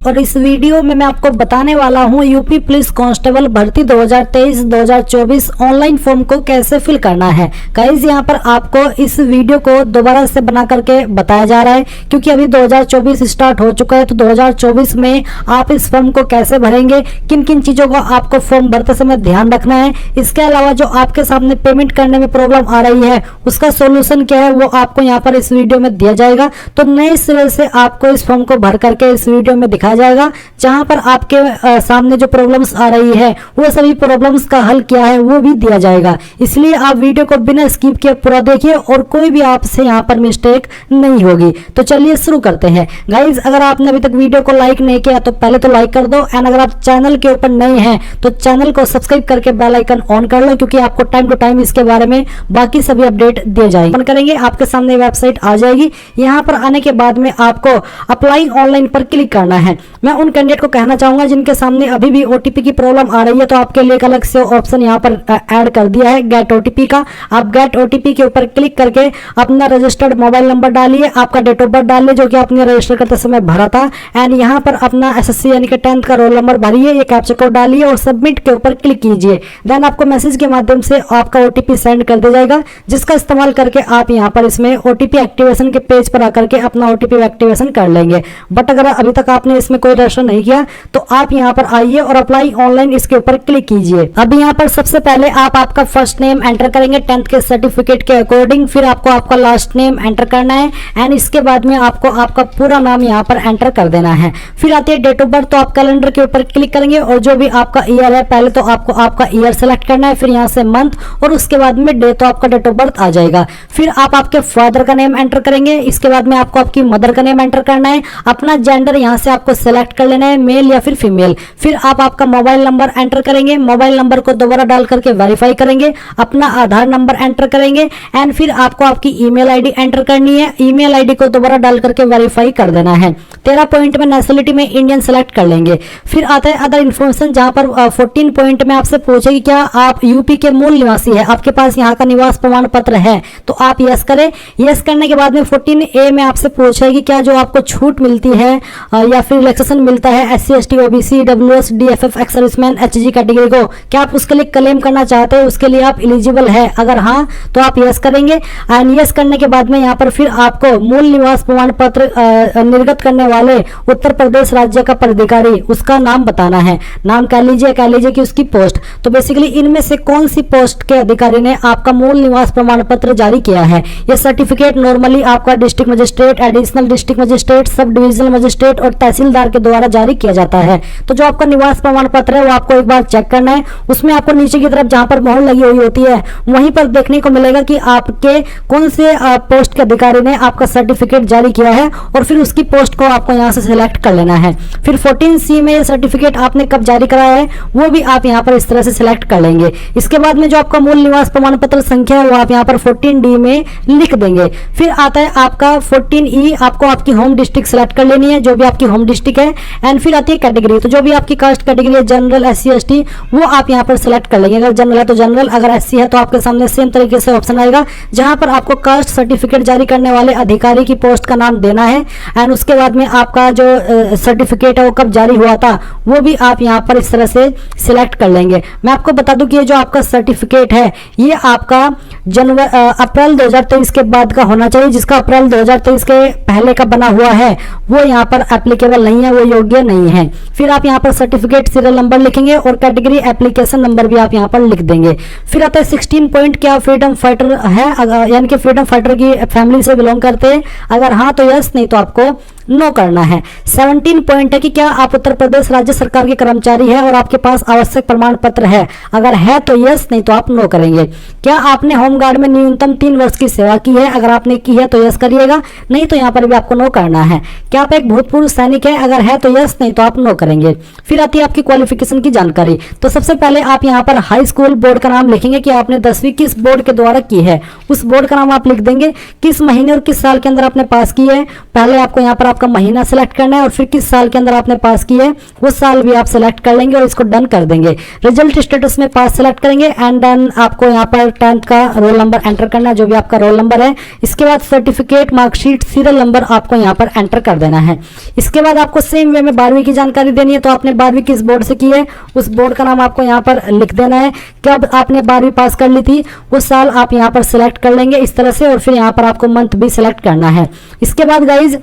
और इस वीडियो में मैं आपको बताने वाला हूं यूपी पुलिस कांस्टेबल भर्ती 2023-2024 ऑनलाइन फॉर्म को कैसे फिल करना है। गाइस यहां पर आपको इस वीडियो को दोबारा से बना करके बताया जा रहा है क्योंकि अभी 2024 स्टार्ट हो चुका है। तो 2024 में आप इस फॉर्म को कैसे भरेंगे, किन किन चीजों का आपको फॉर्म भरते समय ध्यान रखना है, इसके अलावा जो आपके सामने पेमेंट करने में प्रॉब्लम आ रही है उसका सोल्यूशन क्या है वो आपको यहाँ पर इस वीडियो में दिया जाएगा। तो नए सिरे से आपको इस फॉर्म को भर करके इस वीडियो में दिखाया जाएगा, जहां पर आपके सामने जो प्रॉब्लम्स आ रही है वो सभी प्रॉब्लम्स का हल क्या है वो भी दिया जाएगा। इसलिए आप वीडियो को बिना स्किप किए पूरा देखिए और कोई भी आपसे यहां पर मिस्टेक नहीं होगी। तो चलिए शुरू करते हैं। गाइज अगर आपने अभी तक वीडियो को लाइक नहीं किया तो पहले तो लाइक कर दो, एंड अगर आप चैनल के ऊपर नए हैं तो चैनल को सब्सक्राइब करके बेल आइकन ऑन कर लो, क्योंकि आपको टाइम टू टाइम इसके बारे में बाकी सभी अपडेट दिए जाएंगे। ओपन करेंगे, आपके सामने वेबसाइट आ जाएगी। यहाँ पर आने के बाद में आपको अप्लाई ऑनलाइन पर क्लिक करना है। मैं उन कैंडिडेट को कहना चाहूंगा जिनके सामने अभी भी ओटीपी की प्रॉब्लम आ रही है, तो आपके लिए एक अलग से ऑप्शन यहाँ पर ऐड कर दिया है गेट ओटीपी का। आप गेट ओटीपी के ऊपर क्लिक करके अपना रजिस्टर्ड मोबाइल नंबर डालिए, आपका डेट ऑफ बर्थ डालिए जो कि आपने रजिस्टर करते समय भरा था, एंड यहाँ पर अपना एसएससी यानी कि 10th का रोल नंबर भरिए, ये कैप्चा कोड डालिए और सबमिट के ऊपर क्लिक कीजिए। देन आपको मैसेज के माध्यम से आपका ओटीपी सेंड कर दिया जाएगा, जिसका इस्तेमाल करके आप यहाँ पर इसमें ओटीपी एक्टिवेशन के पेज पर आकर के अपना ओटीपी एक्टिवेशन कर लेंगे। बट अगर अभी तक आपने इसमें कोई रजिस्टर नहीं किया तो आप यहाँ पर आइए और अप्लाई ऑनलाइन इसके ऊपर क्लिक कीजिए। अब यहाँ पर सबसे पहले आप आपका फर्स्ट नेम एंटर करेंगे 10th के सर्टिफिकेट के अकॉर्डिंग, फिर आपको आपका लास्ट नेम एंटर करना है, एंड इसके बाद में आपको आपका पूरा नाम यहाँ पर एंटर कर देना है। फिर आती है डेट ऑफ बर्थ, तो आप कैलेंडर के ऊपर क्लिक करेंगे और जो भी आपका ईयर है पहले तो आपको आपका ईयर सेलेक्ट करना है, फिर यहाँ से मंथ और उसके बाद में डे, तो आपका डेट ऑफ बर्थ आ जाएगा। फिर आप आपके फादर का नेम एंटर करेंगे, इसके बाद में आपको आपकी मदर का नेम एंटर करना है, अपना जेंडर यहाँ से आपको सेलेक्ट कर लेना है, मेल या फिर फीमेल। फिर आप आपका मोबाइल नंबर एंटर करेंगे, मोबाइल नंबर को दोबारा डाल करके वेरीफाई करेंगे, अपना आधार नंबर एंटर करेंगे, एंड फिर आपको आपकी ईमेल आईडी एंटर करनी है, ईमेल आईडी को दोबारा डाल करके वेरीफाई कर देना है। 13 पॉइंट में नेशनलिटी में इंडियन सेलेक्ट कर लेंगे। फिर आता है अदर इन्फॉर्मेशन, जहां पर 14 पॉइंट में आपसे पूछेगी क्या आप यूपी के मूल निवासी है, आपके पास यहाँ का निवास प्रमाण पत्र है, तो आप यस करें। यस करने के बाद में 14A में आपसे पूछेगी क्या जो आपको छूट मिलती है या फिर रिलैक्सेशन मिलता है SC ST OBC WS DFF ex serviceman HG category को, क्या आप उसके लिए क्लेम करना चाहते हैं, उसके लिए आप एलिजिबल है, अगर हाँ तो आप यस करेंगे। एंड यस करने के बाद में यहाँ पर फिर आपको मूल निवास प्रमाण पत्र निर्गत करने वाले उत्तर प्रदेश राज्य का पदाधिकारी उसका नाम बताना है। नाम कह लीजिए कि उसकी पोस्ट। तो बेसिकली इनमें से कौन सी पोस्ट के अधिकारी ने आपका मूल निवास प्रमाण पत्र जारी किया है। यह सर्टिफिकेट नॉर्मली आपका district magistrate, additional district magistrate, sub divisional magistrate और तहसीलदार के द्वारा जारी किया जाता है। तो जो आपका निवास प्रमाण पत्र है वो आपको एक बार चेक करना है। उसमें आपको नीचे की तरफ जहां पर मोहर लगी हुई होती है वहीं पर देखने को मिलेगा कि आपके कौन से पोस्ट के अधिकारी ने आपका सर्टिफिकेट जारी किया है, और फिर उसकी पोस्ट को आपको यहां से सिलेक्ट कर लेना है। फिर 14C में ये सर्टिफिकेट आपने कब जारी कराया है वो भी आप यहां पर इस तरह से सिलेक्ट कर लेंगे। इसके बाद में जो आपका मूल निवास प्रमाण पत्र संख्या है वो आप यहां पर 14D में लिख देंगे। फिर आता है आपका 14E, आपको आपकी होम डिस्ट्रिक्ट सिलेक्ट कर लेनी है जो भी आपकी होम डिस्ट्रिक्ट है, एंड फिर आती है कैटेगरी, तो जो भी आपकी कास्ट कैटेगरी है जनरल SC ST वो आप यहां पर सिलेक्ट कर लेंगे। अगर जनरल है तो जनरल, अगर SC है तो आपके सामने सेम तरीके से ऑप्शन आएगा जहां पर आपको कास्ट सर्टिफिकेट जारी करने वाले अधिकारी की पोस्ट का नाम देना है, एंड उसके बाद में आपका जो सर्टिफिकेट है वो कब जारी हुआ था वो भी आप यहां पर इस तरह से सिलेक्ट कर लेंगे। मैं आपको बता दूं कि ये जो आपका सर्टिफिकेट है ये आपका अप्रैल 2023 के बाद का होना चाहिए। जिसका अप्रैल 2023 के पहले का बना हुआ है वो यहाँ पर एप्लीकेबल नहीं है, वो योग्य नहीं है। फिर आप यहाँ पर सर्टिफिकेट सीरियल नंबर लिखेंगे और कैटेगरी एप्लीकेशन नंबर भी आप यहाँ पर लिख देंगे। फिर आता है 16 पॉइंट, क्या फ्रीडम फाइटर है, यानी कि फ्रीडम फाइटर की फैमिली से बिलोंग करते हैं, अगर हाँ तो यस, नहीं तो आपको नो करना है। 17 पॉइंट है कि क्या आप उत्तर प्रदेश राज्य सरकार के कर्मचारी है और आपके पास आवश्यक प्रमाण पत्र है, अगर है तो यस, नहीं तो आप नो करेंगे। क्या आपने होमगार्ड में न्यूनतम 3 वर्ष की सेवा की है, अगर आपने की है तो यस करिएगा, नहीं तो यहाँ पर भी आपको नो करना है। क्या आप एक भूतपूर्व सैनिक है, अगर है तो यस, नहीं तो आप नो करेंगे। फिर आती है आपकी क्वालिफिकेशन की जानकारी। तो सबसे पहले आप यहाँ पर हाई स्कूल बोर्ड का नाम लिखेंगे कि आपने 10वीं किस बोर्ड के द्वारा की है, उस बोर्ड का नाम आप लिख देंगे, किस महीने और किस साल के अंदर आपने पास की है। पहले आपको यहाँ पर आपका महीना सेलेक्ट करना है और फिर किस साल के अंदर आपने पास की है वो साल भी आप सेलेक्ट कर लेंगे और इसको डन कर देंगे। रिजल्ट स्टेटस में पास सेलेक्ट करेंगे एंड देन आपको यहाँ पर 10th का रोल नंबर एंटर करना है, जो भी आपका रोल नंबर है। इसके बाद सर्टिफिकेट, मार्कशीट, सीरियल नंबर आपको यहाँ पर एंटर कर देना है। इसके बाद आपको सेम वे में 12वीं की जानकारी देनी है। तो आपने 12वीं किस बोर्ड से की है उस बोर्ड का नाम आपको यहाँ पर लिख देना है। कब आपने 12वीं पास कर ली थी उस साल आप यहाँ पर सिलेक्ट कर लेंगे इस तरह से, और फिर यहाँ पर आपको मंथ भी सिलेक्ट करना है। इसके बाद गाइज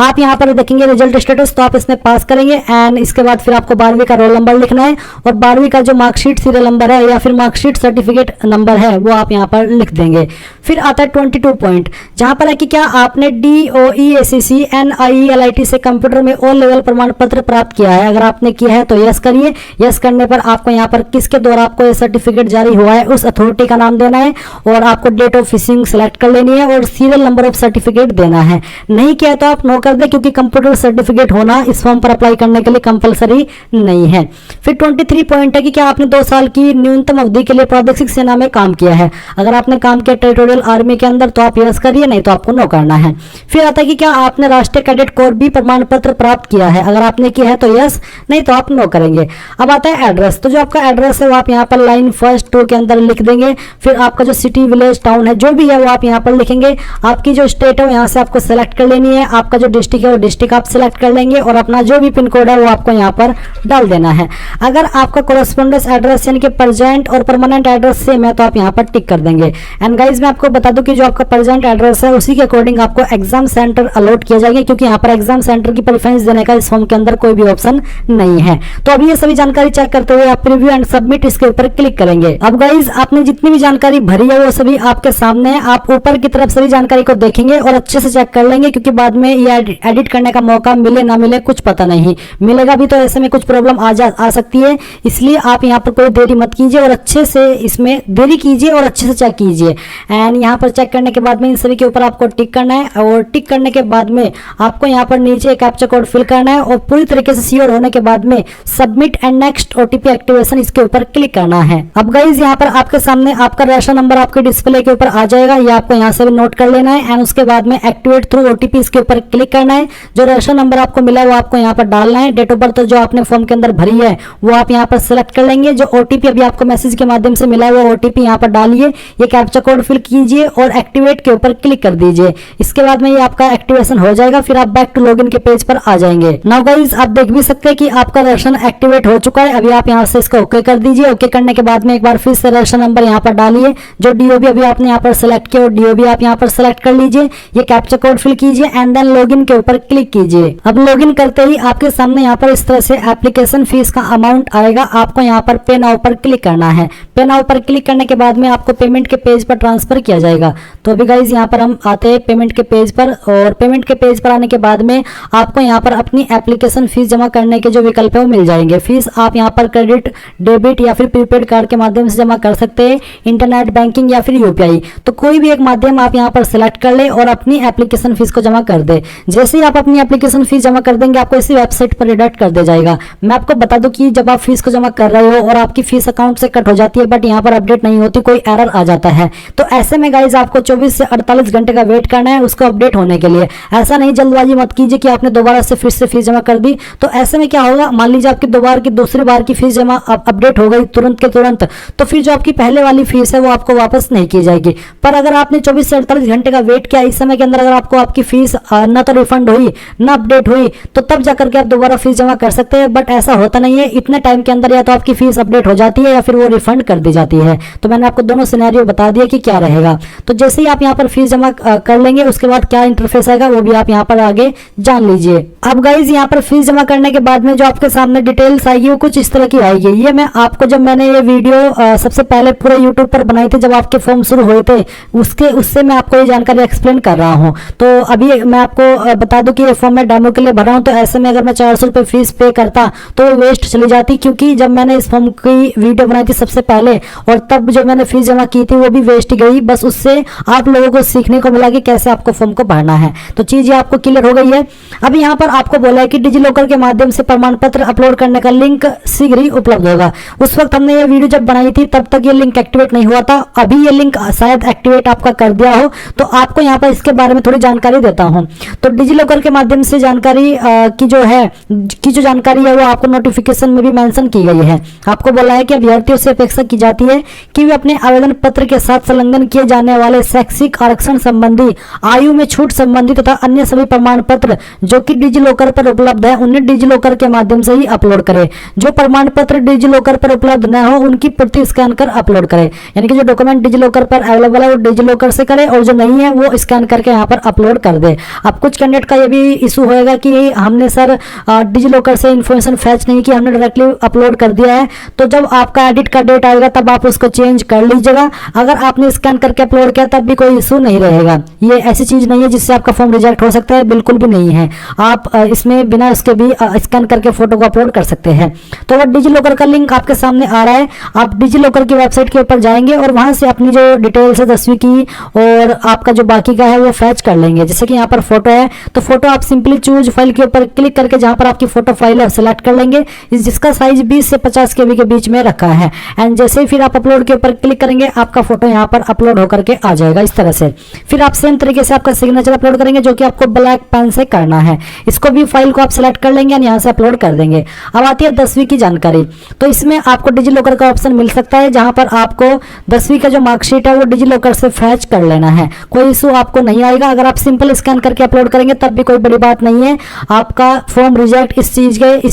आप यहाँ पर देखेंगे रिजल्ट स्टेटस, तो आप इसमें पास करेंगे एंड इसके बाद फिर आपको 12वीं का रोल नंबर लिखना है और 12वीं का जो मार्कशीट सीरियल नंबर है या फिर मार्कशीट सर्टिफिकेट नंबर है वो आप यहाँ पर लिख देंगे। फिर आता है 22 पॉइंट, जहाँ पर है कि क्या आपने DOE ACC NIELIT से कंप्यूटर में ओ लेवल प्रमाण पत्र प्राप्त किया है। अगर आपने किया है तो यस करिए। यस करने पर आपको यहाँ पर किसके द्वारा आपको ये सर्टिफिकेट जारी हुआ है उस अथॉरिटी का नाम देना है और आपको डेट ऑफ इशूइंग सेलेक्ट कर लेनी है और सीरियल नंबर ऑफ सर्टिफिकेट देना है। नहीं किया तो आप नो कर दे, क्योंकि कंप्यूटर सर्टिफिकेट होना इस फॉर्म पर अप्लाई करने के लिए कंपलसरी नहीं है। फिर 23 पॉइंट है कि क्या आपने 2 साल की न्यूनतम अवधि के लिए प्रादेशिक सेना में काम किया है। अगर आपने काम किया टेरिटोरियल आर्मी के अंदर तो आप यस करिए, नहीं तो आपको नो करना है। फिर आता है कि क्या आपने राष्ट्रीय कैडेट कोर भी प्रमाण पत्र प्राप्त किया है। अगर आपने किया है तो यस, नहीं तो आप नो करेंगे। अब आता है एड्रेस, तो जो आपका एड्रेस है वो आप यहाँ पर लाइन फर्स्ट 2 के अंदर लिख देंगे। फिर आपका जो सिटी, विलेज, टाउन है जो भी है वो आप यहाँ पर लिखेंगे। आपकी जो स्टेट है यहाँ से आपको सेलेक्ट कर लेनी है। आपका जो डिस्ट्रिक्ट है वो डिस्ट्रिक्ट आप सिलेक्ट कर लेंगे और अपना जो भी पिन कोड है वो आपको यहाँ पर डाल देना है। अगर आपका कोरेस्पोंडेंस एड्रेस यानी कि प्रेजेंट और परमानेंट एड्रेस सेम है तो आप यहाँ पर टिक कर देंगे। एंड गाइज मैं आपको बता दूं कि जो आपका प्रेजेंट एड्रेस है उसी के अकॉर्डिंग आपको एग्जाम सेंटर अलॉट किया जाएगा, क्योंकि यहाँ पर एग्जाम सेंटर की प्रेफरेंस देने का इस फॉर्म के अंदर कोई भी ऑप्शन नहीं है। तो अभी ये सभी जानकारी चेक करते हुए आप प्रीव्यू एंड सबमिट इसके ऊपर क्लिक करेंगे। अब गाइज आपने जितनी भी जानकारी भरी है वो सभी आपके सामने है। आप ऊपर की तरफ सभी जानकारी को देखेंगे और अच्छे से चेक कर लेंगे, क्योंकि बाद में ये एडिट करने का मौका मिले ना मिले कुछ पता नहीं, मिलेगा भी तो ऐसे में कुछ प्रॉब्लम आ सकती है। इसलिए आप यहाँ पर कोई देरी मत कीजिए और अच्छे से इसमें देरी कीजिए और अच्छे से चेक कीजिए। एंड यहाँ पर चेक करने के बाद में इन सभी के ऊपर आपको टिक करना है और टिक करने के बाद में आपको यहाँ पर नीचे कैप्चा कोड फिल करना है और पूरी तरीके से श्योर होने के बाद में submit and next OTP activation इसके ऊपर क्लिक करना है। अब गाइज यहाँ पर आपके सामने आपका रेशन नंबर आपके डिस्प्ले के ऊपर आ जाएगा, ये आपको यहाँ से भी नोट कर लेना है। एंड उसके बाद में एक्टिवेट थ्रू OTP इसके ऊपर क्लिक करना है। जो रेशन नंबर आपको मिला है वो आपको यहाँ पर डालना है। डेट ऑफ बर्थ जो आपने फॉर्म के अंदर भरी है वो आप यहाँ पर सिलेक्ट कर लेंगे। जो OTP अभी आपको मैसेज के माध्यम से मिला है वो OTP यहाँ पर डालिए, ये कैप्चा कोड फिल कीजिए और एक्टिवेट के ऊपर क्लिक कर दीजिए। इसके बाद में ये आपका एक्टिवेशन हो जाएगा। फिर आप बैक टू लॉगिन के पेज पर आ जाएंगे। नाउ गाइज आप देख भी सकते हैं कि आपका रेशन एक्टिवेट हो चुका है। अभी आप यहाँ से इसको ओके कर दीजिए। ओके करने के बाद में एक बार फिर से रेशन नंबर यहाँ पर डालिए। जो DOB अभी आपने यहाँ पर सिलेक्ट किया और DOB आप यहाँ पर सिलेक्ट कर लीजिए। ये कैप्चा कोड फिल कीजिए एंड देन लॉगिन के ऊपर क्लिक कीजिए। अब लॉगिन करते ही आपके सामने यहाँ पर इस तरह से एप्लीकेशन फीस का अमाउंट आएगा। आपको यहाँ पर पे नाउ पर क्लिक करना है। पे नाउ पर क्लिक करने के बाद में आपको पेमेंट के पेज पर ट्रांसफर किया जाएगा। तो अभी गाइज यहाँ पर हम आते हैं पेमेंट के पेज पर और पेमेंट के पेज पर आने के बाद में आपको यहाँ पर अपनी एप्लीकेशन फीस जमा करने के जो विकल्प है वो मिल जाएंगे। फीस आप यहाँ पर क्रेडिट, डेबिट या फिर प्रीपेड कार्ड के माध्यम से जमा कर सकते हैं, इंटरनेट बैंकिंग या फिर UPI। तो कोई भी एक माध्यम आप यहाँ पर सिलेक्ट कर ले और अपनी एप्लीकेशन फीस को जमा कर दे। जैसे ही आप अपनी एप्लीकेशन फीस जमा कर देंगे आपको इसी वेबसाइट पर रिडायरेक्ट कर दिया जाएगा। मैं आपको बता दूं कि जब आप फीस को जमा कर रहे हो और आपकी फीस अकाउंट से कट हो जाती है बट यहाँ पर अपडेट नहीं होती, कोई एरर आ जाता है, तो ऐसे में गाइज आपको 24 से 48 घंटे का वेट करना है उसको अपडेट होने के लिए। ऐसा नहीं जल्दबाजी मत कीजिए कि आपने दोबारा से फिर से फीस जमा कर दी। तो ऐसे में क्या होगा, मान लीजिए आपकी दूसरी बार की फीस जमा अपडेट हो गई तुरंत के तुरंत, तो फिर जो आपकी पहले वाली फीस है वो आपको वापस नहीं की जाएगी। पर अगर आपने 24 से 48 घंटे का वेट किया, इस समय के अंदर अगर आपको आपकी फीस ना तो रिफंड हुई ना अपडेट हुई, तो तब जाकर के आप दोबारा फीस जमा कर सकते हैं। बट ऐसा होता नहीं है, इतने टाइम के अंदर या तो आपकी फीस अपडेट हो जाती है या फिर वो रिफंड कर दी जाती है। तो मैंने आपको दोनों सिनेरियो बता दिया कि क्या रहेगा। तो जैसे ही आप यहाँ पर फीस जमा कर लेंगे उसके बाद क्या इंटरफेस आएगा वो भी आप यहाँ पर आगे जान लीजिए। अब गाइज यहाँ पर फीस जमा करने के बाद में जो आपके सामने डिटेल्स आएगी वो कुछ इस तरह की आएगी। ये मैं आपको जब मैंने ये वीडियो सबसे पहले पूरे यूट्यूब पर बनाई थी, जब आपके फॉर्म शुरू हुए थे, उससे मैं आपको ये जानकारी एक्सप्लेन कर रहा हूँ। तो अभी मैं आपको बता दूं कि ये फॉर्म मैं डेमो के लिए भरा हूँ। तो ऐसे में अगर मैं 400 रुपये फीस पे करता तो वेस्ट चली जाती, क्योंकि जब मैंने इस फॉर्म की वीडियो बनाई थी सबसे पहले और तब जो मैंने फीस जमा की थी वो भी वेस्ट गई। बस उससे आप लोगों को सीखने को मिला कि कैसे आपको फॉर्म को भरना है। तो चीज ये आपको क्लियर हो गई है। अब यहाँ पर आपको बोला है कि डिजी लॉकर के माध्यम से प्रमाण पत्र अपलोड करने का लिंक शीघ्र ही उपलब्ध होगा। उस वक्त हमने ये वीडियो जब बनाई थी तब तक ये लिंक एक्टिवेट नहीं हुआ था। अभी ये लिंक शायद एक्टिवेट आपका कर दिया हो, तो आपको यहाँ पर इसके बारे में थोड़ी जानकारी देता हूँ। तो डिजी लॉकर के माध्यम से जानकारी की जो जानकारी है वो आपको नोटिफिकेशन में भी मेंशन की गई है। आपको बोला है कि अभ्यर्थियों से अपेक्षा की जाती है कि वे अपने आवेदन पत्र के साथ संलग्न किए जाने वाले शैक्षिक आरक्षण संबंधी, आयु में छूट संबंधी तथा अन्य सभी प्रमाण पत्र जो कि डिजी लॉकर पर उपलब्ध है उन्हें डिजी लॉकर के माध्यम से ही अपलोड करें। जो प्रमाण पत्र डिजी लॉकर पर उपलब्ध न हो उनकी प्रति स्कैन कर अपलोड करें। यानी कि जो डॉक्यूमेंट डिजी लॉकर पर अवेलेबल है वो डिजी लॉकर से करें और जो नहीं है वो स्कैन करके यहाँ पर अपलोड कर दे। अब कुछ कैंडिडेट का ये भी इशू होएगा कि हमने सर डिजी लॉकर से इन्फॉर्मेशन फैच नहीं की, हमने डायरेक्टली अपलोड कर दिया है। तो जब आपका एडिट का डेट आएगा तब आप उसको चेंज कर लीजिएगा। अगर आपने स्कैन करके अपलोड किया तब भी कोई इशू नहीं रहेगा। ये ऐसी चीज नहीं है जिससे आपका फॉर्म रिजेक्ट हो सकता है, बिल्कुल भी नहीं है। आप इसमें बिना इसके भी स्कैन करके फोटो को अपलोड कर सकते हैं। तो अगर डिजी लॉकर का लिंक आपके सामने आ रहा है, आप डिजी लॉकर की वेबसाइट के ऊपर जाएंगे और वहां से अपनी जो डिटेल्स है 10वीं की और आपका जो बाकी का है वो फैच कर लेंगे। जैसे कि यहाँ पर फोटो है तो फोटो आप सिंपली चूज फाइल के ऊपर क्लिक करके जहां पर आपकी फोटो फाइल है सिलेक्ट कर लेंगे, जिसका साइज 20 से 50 KB के बीच में रखा है। एंड जैसे ही फिर आप अपलोड के ऊपर क्लिक करेंगे आपका फोटो यहाँ पर अपलोड होकर के आ जाएगा इस तरह से। फिर आप सेम तरीके से आपका सिग्नेचर अपलोड करेंगे जो कि आपको ब्लैक पेन से करना है। इसको भी फाइल को आप सिलेक्ट कर लेंगे और यहाँ से अपलोड कर देंगे। अब आती है 10वीं की जानकारी। तो इसमें आपको डिजी लॉकर का ऑप्शन मिल सकता है जहां पर आपको 10वीं का जो मार्कशीट है वो डिजी लॉकर से फैच कर लेना है। कोई इशू आपको नहीं आएगा। अगर आप सिंपल स्कैन करके अपलोड करेंगे तब भी कोई बड़ी बात नहीं है। आपका फॉर्म रिजेक्ट इस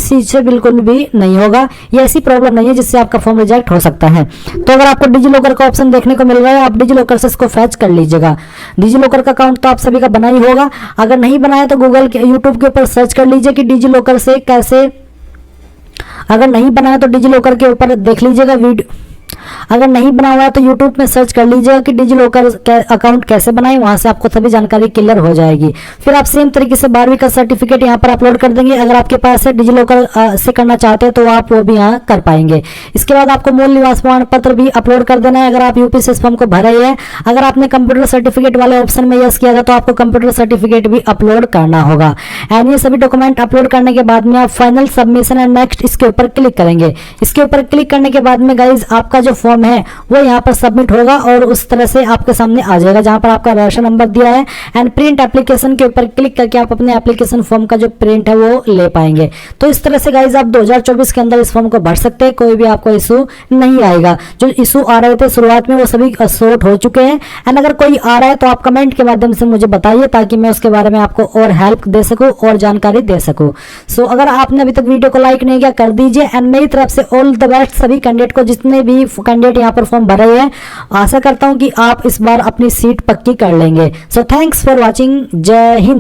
चीज से बिल्कुल भी नहीं होगा। ये ऐसी प्रॉब्लम नहीं है जिससे आपका फॉर्म रिजेक्ट हो सकता है। तो अगर आपको डिजी लॉकर का ऑप्शन देखने को मिल रहा है आप डिजी लॉकर से इसको फैच कर लीजिएगा। डिजी लॉकर का अकाउंट तो आप सभी का बना ही होगा। अगर नहीं बनाया तो गूगल के यूट्यूब के ऊपर सर्च कर लीजिए कि डिजी लॉकर से कैसे, अगर नहीं बनाया तो डिजी लॉकर के ऊपर देख लीजिएगा वीडियो। अगर नहीं बना हुआ है तो YouTube में सर्च कर लीजिएगा कि डिजी लॉकर अकाउंट कैसे बनाएं, वहां से आपको सभी जानकारी क्लियर हो जाएगी। फिर आप सेम तरीके से 12वीं का सर्टिफिकेट यहाँ पर अपलोड कर देंगे। अगर आपके पास है डिजी लॉकर से करना चाहते हैं तो आप वो भी यहाँ कर पाएंगे। इसके बाद आपको मूल निवास प्रमाण पत्र भी अपलोड कर देना है अगर आप यूपी से इस फॉर्म को भरे हैं। अगर आपने कंप्यूटर सर्टिफिकेट वाले ऑप्शन में यस किया था तो आपको कंप्यूटर सर्टिफिकेट भी अपलोड करना होगा। एंड ये सभी डॉक्यूमेंट अपलोड करने के बाद में आप फाइनल सबमिशन एंड नेक्स्ट इसके ऊपर क्लिक करेंगे। इसके ऊपर क्लिक करने के बाद में गाइज आपका जो फॉर्म है वो यहाँ पर सबमिट होगा और उस तरह से आपके सामने आ जाएगा जहां पर आपका राशन नंबर दिया है। एंड प्रिंट एप्लीकेशन के ऊपर क्लिक करके आप अपने एप्लीकेशन फॉर्म का जो प्रिंट है वो ले पाएंगे। तो इस तरह से गाइज आप 2024 के अंदर इस फॉर्म को भर सकते हैं, कोई भी आपको इशू नहीं आएगा। जो इशू आ रहे थे शुरुआत में वो सभी सॉर्ट हो चुके हैं। एंड अगर कोई आ रहा है तो आप कमेंट के माध्यम से मुझे बताइए ताकि मैं उसके बारे में आपको और हेल्प दे सकूं और जानकारी दे सकूं। सो अगर आपने अभी तक वीडियो को लाइक नहीं किया कर दीजिए। एंड मेरी तरफ से ऑल द बेस्ट सभी कैंडिडेट को, जितने भी कैंडिडेट यहाँ पर फॉर्म भर रहे हैं। आशा करता हूं कि आप इस बार अपनी सीट पक्की कर लेंगे। So thanks for watching. जय हिंद।